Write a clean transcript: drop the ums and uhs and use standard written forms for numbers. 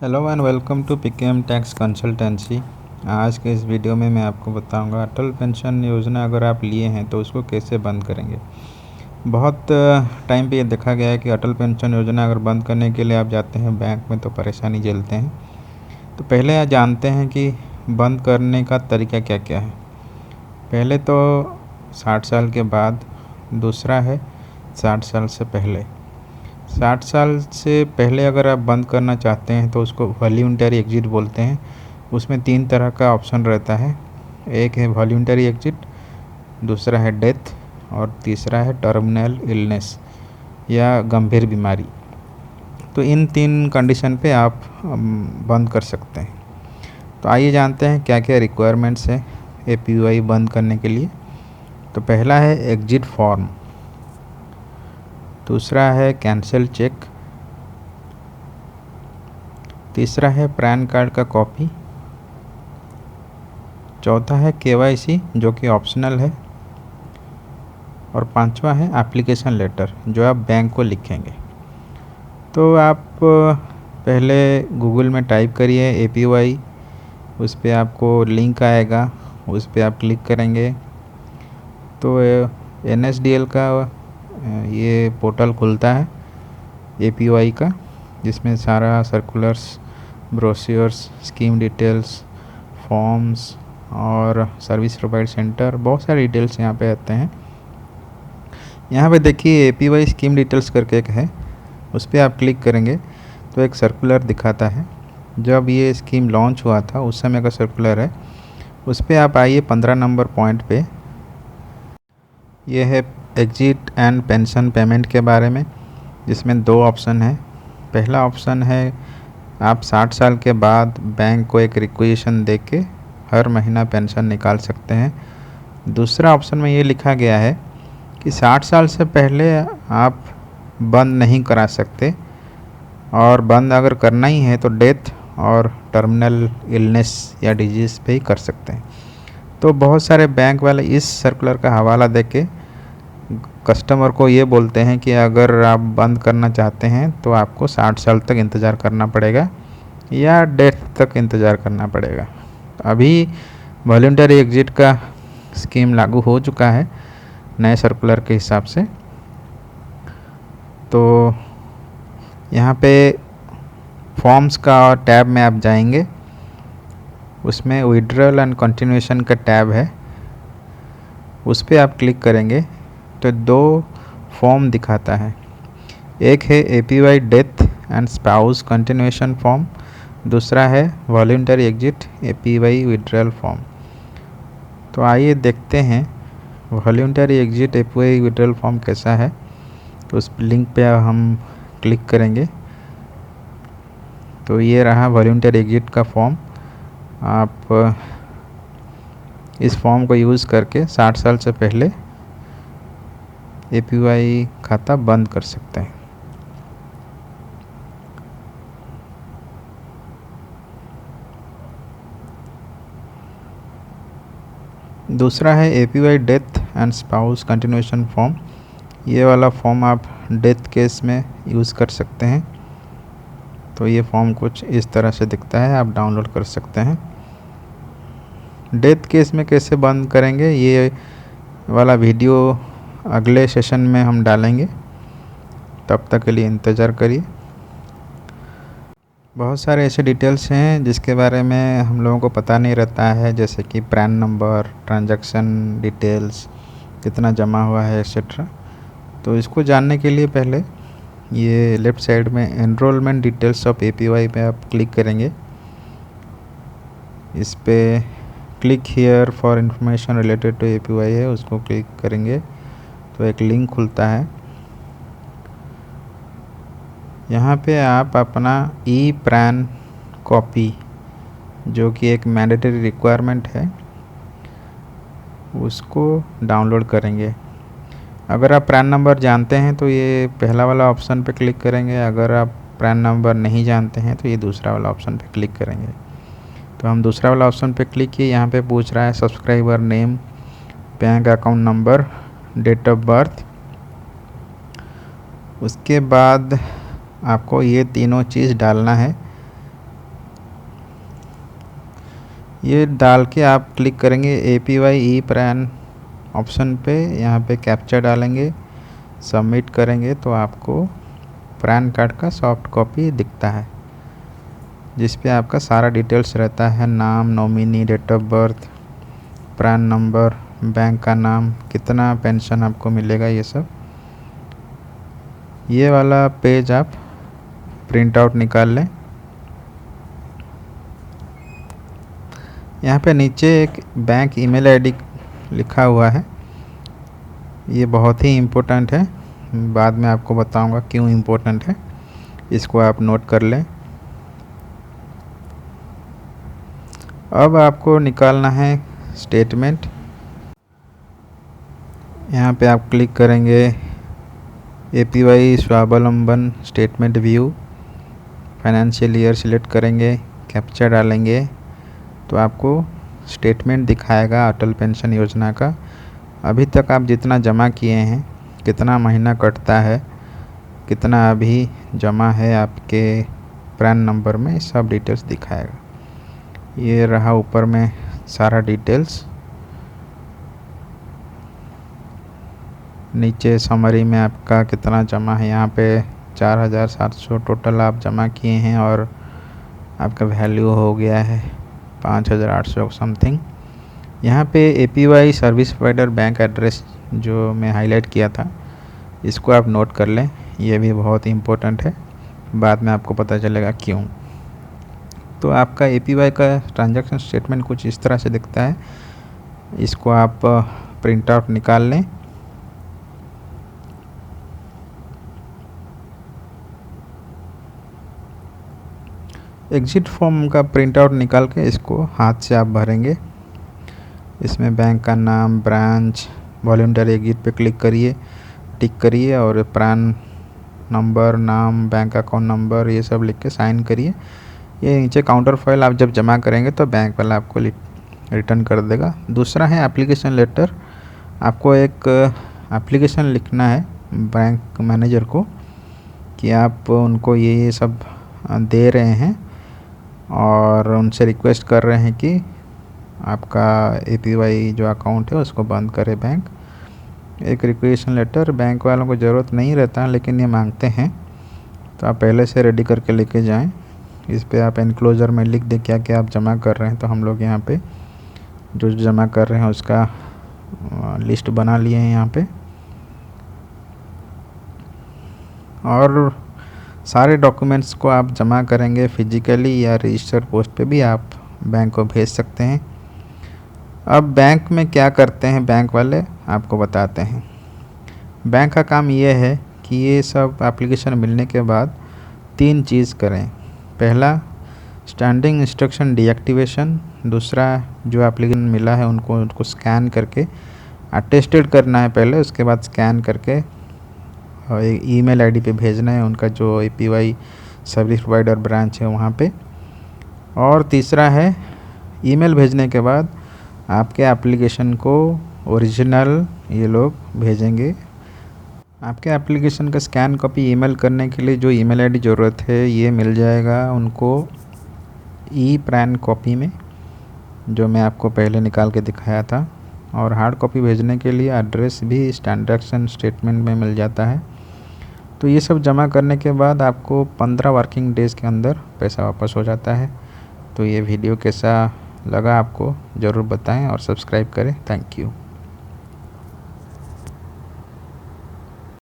Hello and welcome to PKM tax consultancy. आज के इस वीडियो में मैं आपको बताऊंगा अटल पेंशन योजना अगर आप लिए हैं तो उसको कैसे बंद करेंगे। बहुत टाइम पे ये देखा गया है कि अटल पेंशन योजना अगर बंद करने के लिए आप जाते हैं बैंक में तो परेशानी झेलते हैं। तो पहले आप जानते हैं कि बंद करने का तरीका क्या क्या है। पहले तो 60 साल के बाद, दूसरा है 60 साल से पहले। 60 साल से पहले अगर आप बंद करना चाहते हैं तो उसको वॉल्यूंटरी एग्जिट बोलते हैं। उसमें 3 तरह का ऑप्शन रहता है। एक है वॉल्यूंटरी एग्जिट, दूसरा है डेथ और तीसरा है टर्मिनल इलनेस या गंभीर बीमारी। तो इन 3 कंडीशन पे आप बंद कर सकते हैं। तो आइए जानते हैं क्या क्या रिक्वायरमेंट्स है एपीवाई बंद करने के लिए। तो पहला है एग्जिट फॉर्म, दूसरा है कैंसिल चेक, तीसरा है पैन कार्ड का कॉपी, चौथा है केवाईसी जो कि ऑप्शनल है, और पांचवा है एप्लीकेशन लेटर जो आप बैंक को लिखेंगे। तो आप पहले गूगल में टाइप करिए एपीवाई, उस पर आपको लिंक आएगा, उस पर आप क्लिक करेंगे तो एनएसडीएल का ये पोर्टल खुलता है एपीवाई का, जिसमें सारा सर्कुलर्स, ब्रोश्योर्स, स्कीम डिटेल्स, फॉर्म्स और सर्विस प्रोवाइड सेंटर, बहुत सारे डिटेल्स यहाँ पे आते हैं। यहाँ पे देखिए एपीवाई स्कीम डिटेल्स करके एक है, उस पर आप क्लिक करेंगे तो एक सर्कुलर दिखाता है। जब ये स्कीम लॉन्च हुआ था उस समय का सर्कुलर है। उस पर आप आइए 15 नंबर पॉइंट पे। ये है एग्जिट एंड पेंशन पेमेंट के बारे में, जिसमें 2 ऑप्शन है। पहला ऑप्शन है आप 60 साल के बाद बैंक को एक रिक्वेजिशन दे के हर महीना पेंशन निकाल सकते हैं। दूसरा ऑप्शन में ये लिखा गया है कि 60 साल से पहले आप बंद नहीं करा सकते, और बंद अगर करना ही है तो डेथ और टर्मिनल इलनेस या डिजीज़ पे ही कर सकते हैं। तो बहुत सारे बैंक वाले इस सर्कुलर का हवाला दे के कस्टमर को ये बोलते हैं कि अगर आप बंद करना चाहते हैं तो आपको 60 साल तक इंतज़ार करना पड़ेगा या डेथ तक इंतज़ार करना पड़ेगा। अभी वॉलंटरी एग्जिट का स्कीम लागू हो चुका है नए सर्कुलर के हिसाब से। तो यहाँ पे फॉर्म्स का टैब में आप जाएंगे, उसमें विड्रॉल एंड कंटिन्यूएशन का टैब है, उस पर आप क्लिक करेंगे तो 2 फॉर्म दिखाता है। एक है APY death and spouse continuation form, दूसरा है voluntary exit APY withdrawal form. तो आइए देखते हैं voluntary exit APY withdrawal form कैसा है। तो उस लिंक पे हम क्लिक करेंगे तो ये रहा वॉलंटरी एग्जिट का फॉर्म। आप इस फॉर्म को यूज़ करके 60 साल से पहले एपीवाई खाता बंद कर सकते हैं। दूसरा है APY death and spouse continuation form. ये वाला फॉर्म आप डेथ केस में यूज़ कर सकते हैं। तो ये फॉर्म कुछ इस तरह से दिखता है, आप डाउनलोड कर सकते हैं। डेथ केस में कैसे बंद करेंगे ये वाला वीडियो अगले सेशन में हम डालेंगे, तब तक के लिए इंतज़ार करिए। बहुत सारे ऐसे डिटेल्स हैं जिसके बारे में हम लोगों को पता नहीं रहता है, जैसे कि पैन नंबर, ट्रांजैक्शन डिटेल्स, कितना जमा हुआ है एक्सेट्रा। तो इसको जानने के लिए पहले ये लेफ़्ट साइड में एनरोलमेंट डिटेल्स ऑफ एपीवाई पे आप क्लिक करेंगे। इस पे click here for information related to APY है, उसको क्लिक करेंगे तो एक लिंक खुलता है। यहाँ पे आप अपना ई पैन कॉपी, जो कि एक मैंडेटरी रिक्वायरमेंट है, उसको डाउनलोड करेंगे। अगर आप पैन नंबर जानते हैं तो ये पहला वाला ऑप्शन पे क्लिक करेंगे, अगर आप पैन नंबर नहीं जानते हैं तो ये दूसरा वाला ऑप्शन पे क्लिक करेंगे। तो हम दूसरा वाला ऑप्शन पे क्लिक किए। यहाँ पे पूछ रहा है subscriber name, bank account number, date of birth. उसके बाद आपको ये तीनों चीज़ डालना है। ये डाल के आप क्लिक करेंगे APY ई प्रान ऑप्शन पे, यहाँ पे कैप्चा डालेंगे, सबमिट करेंगे तो आपको पैन कार्ड का सॉफ्ट कॉपी दिखता है, जिस पे आपका सारा डिटेल्स रहता है, नाम, nominee, date of birth, PAN number, bank का नाम, कितना पेंशन आपको मिलेगा, ये सब। ये वाला पेज आप प्रिंट आउट निकाल लें। यहाँ पे नीचे एक बैंक ईमेल आईडी लिखा हुआ है, ये बहुत ही इम्पोर्टेंट है, बाद में आपको बताऊंगा क्यों इम्पोर्टेंट है, इसको आप नोट कर लें। अब आपको निकालना है स्टेटमेंट। यहाँ पे आप क्लिक करेंगे APY स्वावलंबन statement view, financial year select करेंगे, कैप्चा डालेंगे तो आपको स्टेटमेंट दिखाएगा अटल पेंशन योजना का। अभी तक आप जितना जमा किए हैं, कितना महीना कटता है, कितना अभी जमा है आपके पैन नंबर में, सब डिटेल्स दिखाएगा। ये रहा ऊपर में सारा डिटेल्स। नीचे समरी में आपका कितना जमा है, यहाँ पे 4700 टोटल आप जमा किए हैं और आपका वैल्यू हो गया है 5800 समथिंग। यहाँ पे APY service provider bank address जो मैं हाईलाइट किया था, इसको आप नोट कर लें, ये भी बहुत इम्पोर्टेंट है, बाद में आपको पता चलेगा क्यों। तो आपका APY का ट्रांजैक्शन स्टेटमेंट कुछ इस तरह से दिखता है, इसको आप प्रिंट आउट निकाल लें। एग्जिट फॉर्म का प्रिंट आउट निकाल के इसको हाथ से आप भरेंगे। इसमें बैंक का नाम, ब्रांच, वॉलंटरी एग्जिट पे क्लिक करिए, टिक करिए और पैन नंबर, नाम, बैंक अकाउंट नंबर, ये सब लिख के साइन करिए। ये नीचे काउंटर फाइल आप जब जमा करेंगे तो बैंक वाला आपको रिटर्न कर देगा। दूसरा है एप्लीकेशन लेटर। आपको एक एप्लीकेशन लिखना है बैंक मैनेजर को कि आप उनको ये सब दे रहे हैं और उनसे रिक्वेस्ट कर रहे हैं कि आपका APY जो अकाउंट है उसको बंद करे बैंक। एक रिक्वेशन लेटर बैंक वालों को ज़रूरत नहीं रहता लेकिन ये मांगते हैं, तो आप पहले से रेडी करके लेके जाएं। इस पे आप एनक्लोजर में लिख दें क्या क्या आप जमा कर रहे हैं। तो हम लोग यहाँ पे जो जमा कर रहे हैं उसका लिस्ट बना लिए हैं यहाँ पे, और सारे डॉक्यूमेंट्स को आप जमा करेंगे फिजिकली या रजिस्टर पोस्ट पे भी आप बैंक को भेज सकते हैं। अब बैंक में क्या करते हैं बैंक वाले आपको बताते हैं। बैंक का काम ये है कि ये सब एप्लीकेशन मिलने के बाद 3 चीज़ करें। पहला, स्टैंडिंग इंस्ट्रक्शन डीएक्टिवेशन। दूसरा, जो एप्लीकेशन मिला है उनको स्कैन करके अटेस्टेड करना है पहले, उसके बाद स्कैन करके और एक ईमेल आईडी पे भेजना है उनका जो APY सर्विस प्रोवाइडर ब्रांच है वहाँ पे। और तीसरा है, ईमेल भेजने के बाद आपके एप्लीकेशन को ओरिजिनल ये लोग भेजेंगे। आपके एप्लीकेशन का स्कैन कॉपी ईमेल करने के लिए जो ईमेल आईडी ज़रूरत है ये मिल जाएगा उनको ई प्रान कॉपी में, जो मैं आपको पहले निकाल के दिखाया था। और हार्ड कॉपी भेजने के लिए एड्रेस भी ट्रांजैक्शन स्टेटमेंट में मिल जाता है। तो ये सब जमा करने के बाद आपको 15 वर्किंग डेज़ के अंदर पैसा वापस हो जाता है। तो ये वीडियो कैसा लगा आपको ज़रूर बताएं और सब्सक्राइब करें। Thank you.